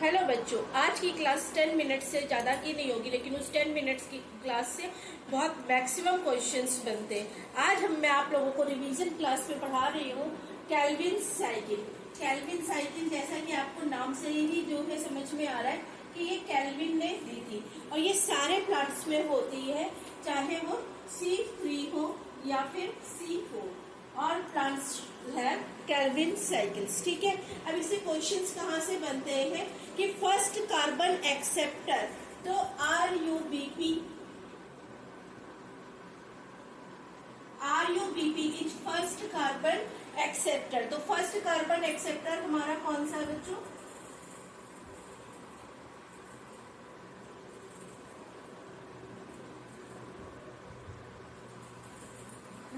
Hello बच्चों, आज की क्लास 10 मिनट से ज़्यादा की नहीं होगी, लेकिन उस 10 मिनट्स की क्लास से बहुत मैक्सिमम क्वेश्चंस बनते हैं। आज मैं आप लोगों को रिवीजन क्लास में पढ़ा रही हूँ केल्विन साइकिल। केल्विन साइकिल जैसा कि आपको नाम से ही जो है समझ में आ रहा है कि ये केल्विन ने दी थी और ये सारे प्लांट्स में होती है, चाहे वो C3 हो या फिर C4 और प्लांट्स है केल्विन साइकिल्स। ठीक है, अब इसे क्वेश्चंस कहाँ से बनते हैं कि फर्स्ट कार्बन एक्सेप्टर, तो RuBp is first carbon acceptor. तो फर्स्ट कार्बन एक्सेप्टर हमारा कौन सा बच्चों?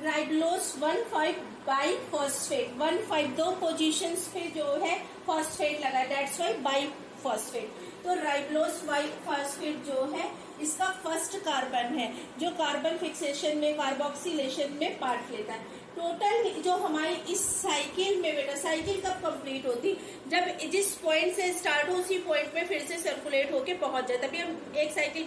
राइबोलोज 1,5 बाई फॉस्फेट। 1,5 दो पोजीशंस पे जो है फॉस्फेट लगा है, दैट्स वाई बाई फॉस्फेट। तो राइबोलोज बाई फॉस्फेट जो है इसका फर्स्ट कार्बन है जो कार्बन फिक्सेशन में कार्बोक्सिलेशन में पार्ट लेता है। टोटल जो हमारी इस साइकिल में बेटा, साइकिल कब कंप्लीट होती? जब जिस पॉइंट से स्टार्ट हो उसी पॉइंट में फिर से सर्कुलेट होके पहुंच जाता है। तभी हम एक साइकिल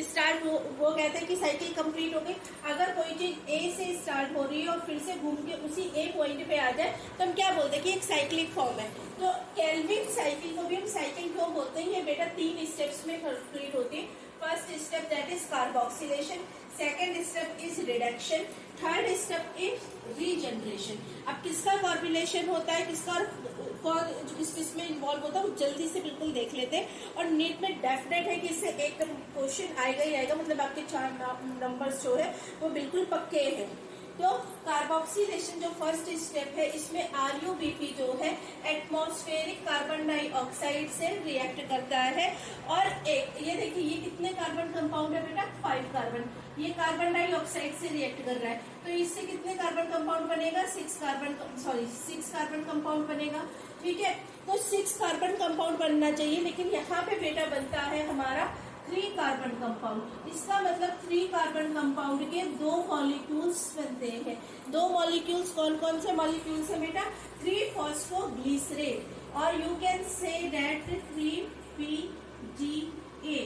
स्टार्ट वो कहते हैं कि साइकिल कंप्लीट हो गई। अगर कोई चीज ए से स्टार्ट हो रही है और फिर से घूम के उसी ए पॉइंट पे आ जाए तो हम क्या बोलते हैं कि एक साइक्लिक फॉर्म है। तो केल्विन साइकिल को भी हम साइकिल क्यों बोलते हैं? ये बेटा 3 स्टेप्स में कंप्लीट होती है। First step that is carboxylation, second step is reduction, third step is regeneration. अब किसका कार्बोलेशन होता है, किसका इसमें इन्वॉल्व होता है, वो जल्दी से बिल्कुल देख लेते हैं। और नीट में डेफिनेट है कि इससे एक क्वेश्चन आएगा ही आएगा, मतलब आपके 4 नंबर्स जो है वो बिल्कुल पक्के हैं। तो कार्बोक्सिलेशन जो फर्स्ट स्टेप है इसमें RuBp जो है एटमॉस्फेरिक कार्बन डाइऑक्साइड से रिएक्ट करता है। और एक ये देखिए, ये कितने कार्बन कंपाउंड है बेटा? 5 कार्बन। ये कार्बन डाइऑक्साइड से रिएक्ट कर रहा है, तो इससे कितने कार्बन कंपाउंड बनेगा? 6 कार्बन कंपाउंड बनेगा। ठीक है, तो 6 कार्बन कंपाउंड बनना चाहिए, लेकिन यहाँ पे बेटा बनता है हमारा 3 कार्बन कंपाउंड। इसका मतलब 3 कार्बन कंपाउंड के 2 मॉलिक्यूल्स बनते हैं। 2 मॉलिक्यूल्स कौन कौन से मॉलिक्यूल्स है बेटा? 3 फॉस्फोग्लिसरेट और you can say that 3 PGA।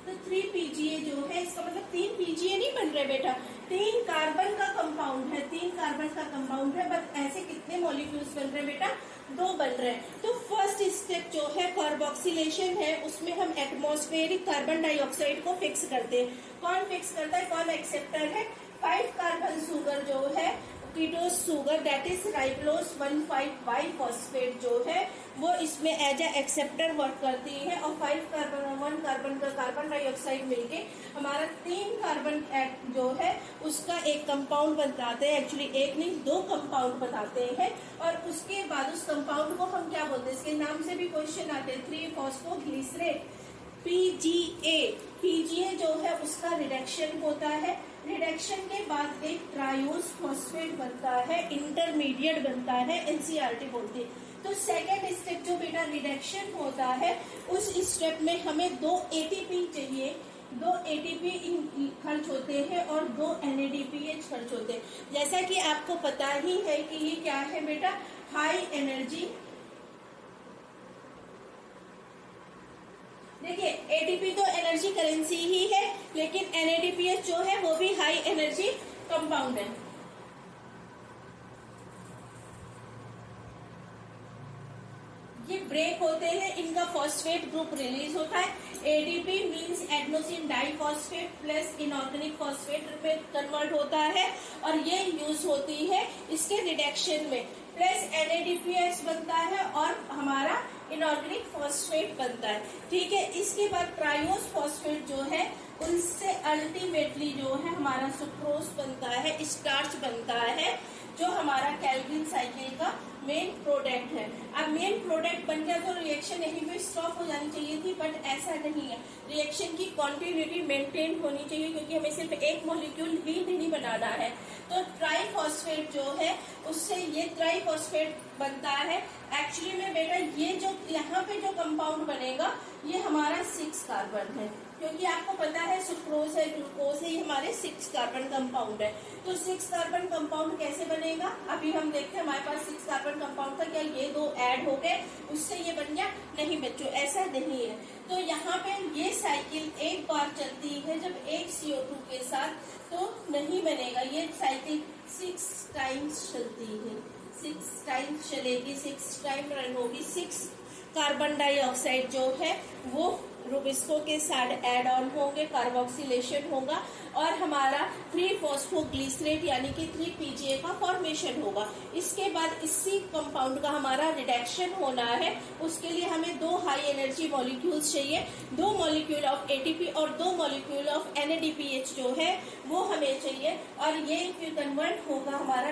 तो 3 PGA जो है इसका मतलब 3 PGA नहीं बन रहे बेटा, 3 कार्बन का कंपाउंड है, 3 कार्बन का कंपाउंड है। बट ऐसे कितने मॉलिक्यूल्स बन रहे हैं बेटा? 2 बन रहे हैं। तो फर्स्ट स्टेप जो है कार्बोक्सिलेशन है, उसमें हम एटमॉस्फेरिक कार्बन डाइऑक्साइड को फिक्स करते हैं। कौन फिक्स करता है? कौन एक्सेप्टर है? 5 कार्बन शुगर जो है कीटोज sugar that is राइबोलोज 1,5 by phosphate जो है वो इसमें एज ए एक्सेप्टर वर्क करती है। और 1 कार्बन का कार्बन डाइऑक्साइड मिलके हमारा 3 कार्बन जो है उसका एक कंपाउंड बनाते हैं। एक्चुअली एक नहीं, 2 कंपाउंड बनाते हैं। और उसके बाद उस कंपाउंड को हम क्या बोलते हैं? इसके नाम से भी क्वेश्चन आते हैं, 3 फॉस्फोग्लिसरेट PGA जो है उसका रिडक्शन होता है। रिडक्शन के बाद एक ट्रायोज फॉस्फेट बनता है, इंटरमीडिएट बनता है, NCERT बोलती है। तो सेकेंड स्टेप जो बेटा रिडक्शन होता है, उस स्टेप में हमें 2 ATP चाहिए। 2 ATP खर्च होते हैं और 2 NADPH खर्च होते हैं। जैसा कि आपको पता ही है कि ये क्या है बेटा? High energy. देखिए, ATP तो एनर्जी करेंसी ही है, लेकिन NADPH जो है वो भी हाई एनर्जी कंपाउंड है। ये ब्रेक होते हैं, इनका फॉस्फेट ग्रुप रिलीज होता है। ADP means adenosine diphosphate plus inorganic phosphate में कन्वर्ट होता है और ये यूज होती है इसके रिडक्शन में। प्लस NADPH बनता है और हमारा इनऑर्गेनिक फॉस्फेट बनता है। ठीक है, इसके बाद ट्रायोज फॉस्फेट जो है उनसे अल्टीमेटली जो है हमारा सुक्रोज बनता है, स्टार्च बनता है, जो हमारा केल्विन साइकिल का मेन प्रोडक्ट है। अब मेन प्रोडक्ट बन गया तो रिएक्शन यहीं पे स्टॉप हो जानी चाहिए थी, बट ऐसा नहीं है। रिएक्शन की कॉन्टिन्यूटी मेंटेन होनी चाहिए, क्योंकि हमें सिर्फ एक मॉलिक्यूल ही नहीं बनाना है। तो ट्राइफॉस्फेट जो है उससे ये ट्राइफॉस्फेट बनता है। एक्चुअली में बेटा ये जो यहाँ पे जो कंपाउंड बनेगा ये हमारा 6 कार्बन है, क्योंकि आपको पता है सुक्रोज है, ग्लूकोज है, ये हमारे 6 कार्बन कंपाउंड है। तो 6 कार्बन कंपाउंड कैसे बनेगा? अभी हम देखते हैं, हमारे पास 6 कार्बन कंपाउंड था, क्या ये 2 ऐड हो गए उससे ये बन गया? नहीं बच्चों, ऐसा नहीं है। तो यहाँ पे ये साइकिल एक बार चलती है जब एक CO2 के साथ, तो नहीं बनेगा। ये साइकिल 6 टाइम्स चलती है, 6 टाइम्स चलेगी, 6 टाइम रन होगी। 6 कार्बन डाइऑक्साइड जो है वो रूबिस्को के साथ ऐड ऑन होंगे, कार्बोक्सिलेशन होगा और हमारा 3 फॉस्फोग्लिसरेट यानी कि 3 PGA का फॉर्मेशन होगा। इसके बाद इसी कंपाउंड का हमारा रिडक्शन होना है। उसके लिए हमें 2 हाई एनर्जी मॉलिक्यूल्स चाहिए, 2 मॉलिक्यूल ऑफ ATP और 2 मॉलिक्यूल ऑफ NADPH जो है वो हमें चाहिए। और ये फिर कन्वर्ट होगा हमारा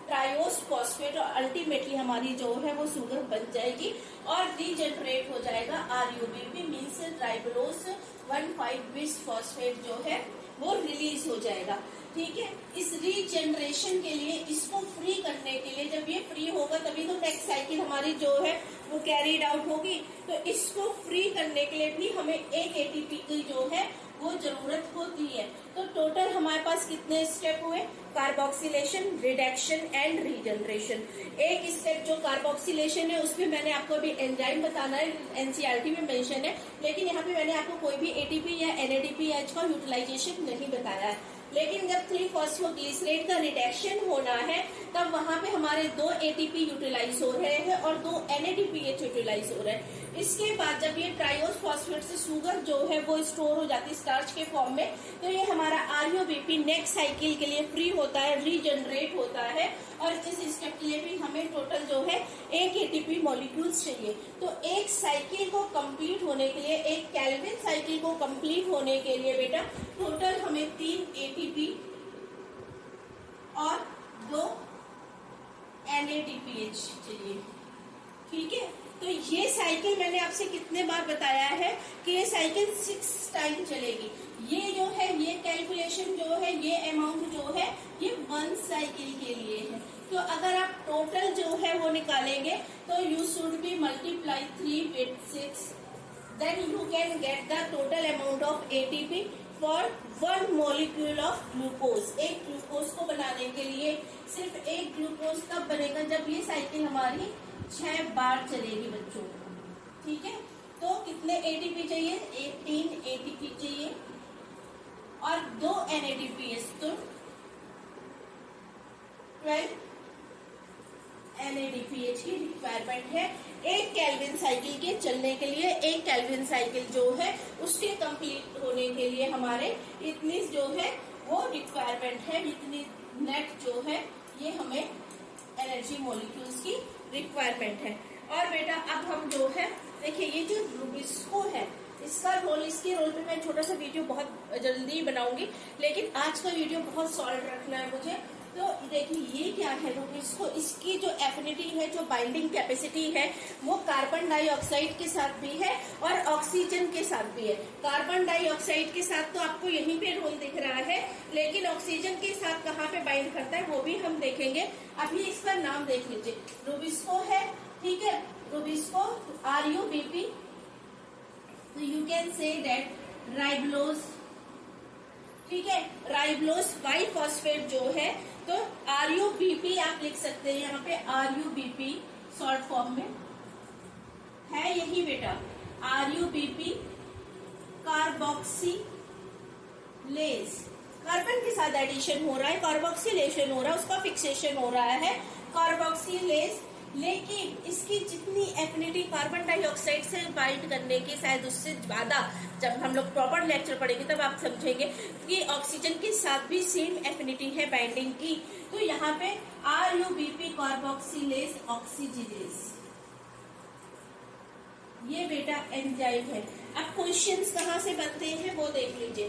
ट्राइओस फॉस्फेट और अल्टीमेटली हमारी जो है वो शुगर बन जाएगी और रीजनरेट हो जाएगा RUBP means ribulose 1,5 bis phosphate जो है वो रिलीज हो जाएगा। ठीक है, इस रीजनरेशन के लिए, इसको फ्री करने के लिए, जब ये फ्री होगा तभी तो नेक्स्ट साइकिल हमारी जो है वो कैरीड आउट होगी। तो इसको फ्री करने के लिए भी हमें एक ATP की जो है वो जरूरत होती है। तो टोटल हमारे पास कितने स्टेप हुए? Carboxylation, reduction and regeneration. एक स्टेप जो कार्बोक्सिलेशन है उसमें मैंने आपको अभी एंजाइम बताना है, NCERT में मेंशन है, लेकिन यहाँ पे मैंने आपको कोई भी ATP या NADPH का यूटिलाइजेशन नहीं बताया है। लेकिन जब 3 फॉस्फोग्लिसरेट का रिडक्शन होना है तब वहां पे हमारे 2 ATP यूटिलाइज हो रहे हैं और 2 NADPH यूटिलाइज हो रहे हैं। इसके बाद जब ये ट्राइओस फॉस्फेट से शुगर जो है वो स्टोर हो जाती है स्टार्च के फॉर्म में, तो ये हमारा RUBP नेक्स्ट साइकिल के लिए फ्री होता है, रीजनरेट होता है। और इस स्टेप के लिए भी हमें टोटल जो है एक ATP मॉलिक्यूल्स चाहिए। तो एक साइकिल को कंप्लीट होने के लिए, एक केल्विन साइकिल को कंप्लीट होने के लिए बेटा टोटल हमें 3 ATP और 2 NADPH चाहिए। ठीक है, तो ये साइकिल मैंने आपसे कितने बार बताया है कि ये साइकिल 6 टाइम चलेगी। ये जो है, ये कैलकुलेशन जो है, ये अमाउंट जो है ये 1 साइकिल के लिए है। तो अगर आप टोटल जो है वो निकालेंगे तो you should be multiply 3 with 6, then you can get the total amount of ATP for 1 molecule of glucose. एक ग्लूकोज को बनाने के लिए सिर्फ एक ग्लूकोज तब बनेगा जब ये साइकिल हमारी 6 बार चलेगी बच्चों। ठीक है, तो कितने ATP चाहिए? 18 ATP चाहिए और 2 NADPH, तो 12 NADPH की रिक्वायरमेंट है एक केल्विन साइकिल के चलने के लिए। एक केल्विन साइकिल जो है उसके कंप्लीट होने के लिए हमारे इतनी जो है वो रिक्वायरमेंट है, इतनी नेट जो है ये हमें एनर्जी मॉलिक्यूल्स की रिक्वायरमेंट है। और बेटा अब हम जो है देखिए, ये जो रूबिस्को है इसका रोल, इसके रोल पे मैं छोटा सा वीडियो बहुत जल्दी बनाऊंगी, लेकिन आज का वीडियो बहुत सॉलिड रखना है मुझे। तो देखिए ये क्या है रूबिस्को, इसकी जो एफिनिटी है, जो बाइंडिंग कैपेसिटी है वो कार्बन डाइऑक्साइड के साथ भी है और ऑक्सीजन के साथ भी है। कार्बन डाइऑक्साइड के साथ तो आपको यहीं पे रोल दिख रहा है, लेकिन ऑक्सीजन के साथ कहाँ पे बाइंड करता है वो भी हम देखेंगे। अभी इसका नाम देख लीजिए, रूबिस्को है। ठीक है, रूबिस्को RUBP, तो यू कैन से दैट राइबोलोज। ठीक है, राइबोलोज बाइफॉस्फेट जो है, तो RUBP आप लिख सकते हैं यहाँ पे, RUBP शॉर्ट फॉर्म में है यही बेटा, RUBP कार्बोक्सिलेज। कार्बन के साथ एडिशन हो रहा है, कार्बोक्सिलेशन हो रहा है, उसका फिक्सेशन हो रहा है कार्बोक्सिलेज। लेकिन इसकी जितनी एफिनिटी कार्बन डाइऑक्साइड से बाइंड करने की, शायद उससे ज्यादा, जब हम लोग प्रॉपर लेक्चर पढ़ेंगे तब आप समझेंगे कि ऑक्सीजन के साथ भी सेम एफिनिटी है बाइंडिंग की। तो यहाँ पे RUBP कार्बोक्सिलेज ऑक्सीजिनेज, ये बेटा एंजाइम है। अब क्वेश्चंस कहाँ से बनते हैं वो देख लीजिए।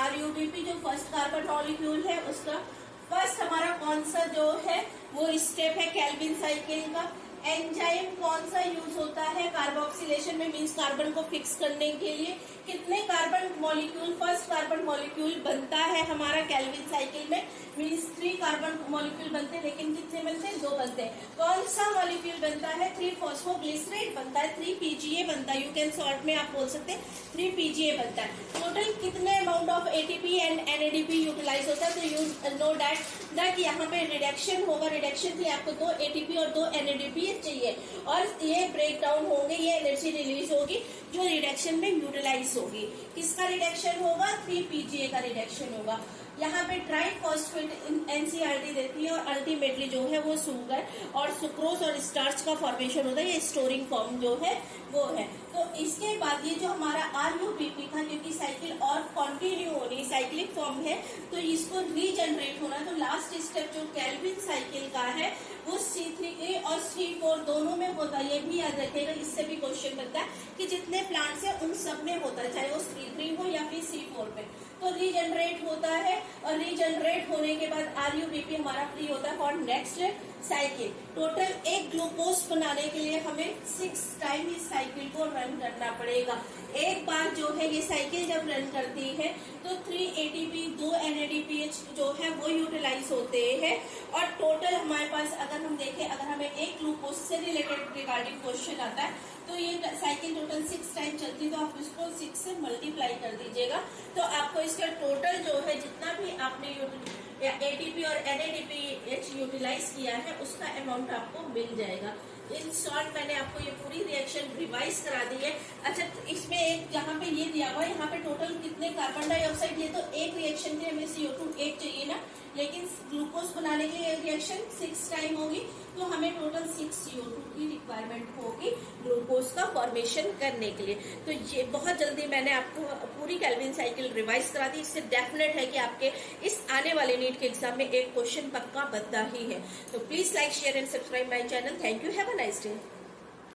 RUBP जो फर्स्ट कार्बन मॉलिक्यूल है उसका फर्स्ट हमारा कौन सा जो है वो स्टेप है केल्विन साइकिल का। एंजाइम कौन सा यूज होता है कार्बोक्सिलेशन में, मींस कार्बन को फिक्स करने के लिए। कितने carbon molecule, first carbon molecule बनता है हमारा केल्विन साइकिल में, मींस 3 कार्बन मॉलिक्यूल बनते हैं, लेकिन कितने बनते हैं? 2 बनते हैं। कौन सा मॉलिक्यूल बनता है? 3 फॉस्फोग्लिसरेट बनता है, 3 PGA बनता है, यू कैन शॉर्ट में आप बोल सकते हैं 3 PGA बनता है। टोटल कितने amount of ATP and NADP utilise होता है? तो यू नो दैट ना कि यहाँ पे रिडक्शन होगा, रिडक्शन के लिए आपको 2 एटीपी और 2 NADPH चाहिए और ये ब्रेक डाउन होंगे, ये एनर्जी रिलीज होगी जो रिडक्शन में यूटिलाइज होगी। किसका रिडक्शन होगा? 3-PGA का रिडक्शन होगा। यहाँ पे ट्राई फॉस्फेट NCERT देती है और अल्टीमेटली जो है वो शुगर और सुक्रोज और स्टार्च का फॉर्मेशन होता है, ये स्टोरिंग फॉर्म जो है वो है। तो इसके बाद ये जो हमारा RUBP था, क्योंकि साइकिल और कंटिन्यू होनी, साइक्लिक फॉर्म है तो इसको रीजनरेट होना, तो लास्ट स्टेप जो केल्विन साइकिल का है वो C3A और C4 दोनों में होता है। ये भी याद रखिएगा, इससे भी क्वेश्चन बनता है कि जितने प्लांट्स है उन सब में होता है, चाहे वो C3 हो या फिर C4 पे। तो रीजनरेट होता है और रीजनरेट होने के बाद RUBP हमारा फ्री होता है फॉर नेक्स्ट साइकिल। टोटल एक ग्लूकोज बनाने के लिए हमें 6 टाइम इस साइकिल को रन करना पड़ेगा। एक बार जो है ये साइकिल जब रन करती है तो 3 ATP 2 NADPH जो है वो यूटिलाइज होते हैं और टोटल हमारे पास अगर हम देखें, अगर हमें एक ग्लूकोज से रिलेटेड रिगार्डिंग क्वेश्चन आता है तो ये साइकिल टोटल 6 टाइम चलती है, तो आप इसको 6 से मल्टीप्लाई कर दीजिएगा तो आपको इसका टोटल जो है जितना भी आपने ATP और NADPH यूटिलाइज किया है उसका अमाउंट आपको मिल जाएगा। इन शॉर्ट मैंने आपको ये पूरी रिएक्शन रिवाइज करा दी है। अच्छा, तो इसमें एक यहाँ पे ये दिया हुआ है, यहाँ पे टोटल कितने कार्बन डाइऑक्साइड, ये तो एक रिएक्शन के लिए हमें CO2 एक चाहिए ना, लेकिन ग्लूकोज बनाने के लिए रिएक्शन 6 टाइम होगी तो हमें टोटल 6 CO2 की रिक्वायरमेंट होगी ग्लूकोज का फॉर्मेशन करने के लिए। तो ये बहुत जल्दी मैंने आपको पूरी केल्विन साइकिल रिवाइज करा दी। इससे डेफिनेट है कि आपके इस आने वाले नीट के एग्जाम में एक क्वेश्चन पक्का बनता ही है। तो please like share and subscribe my channel. Thank you, have a nice day.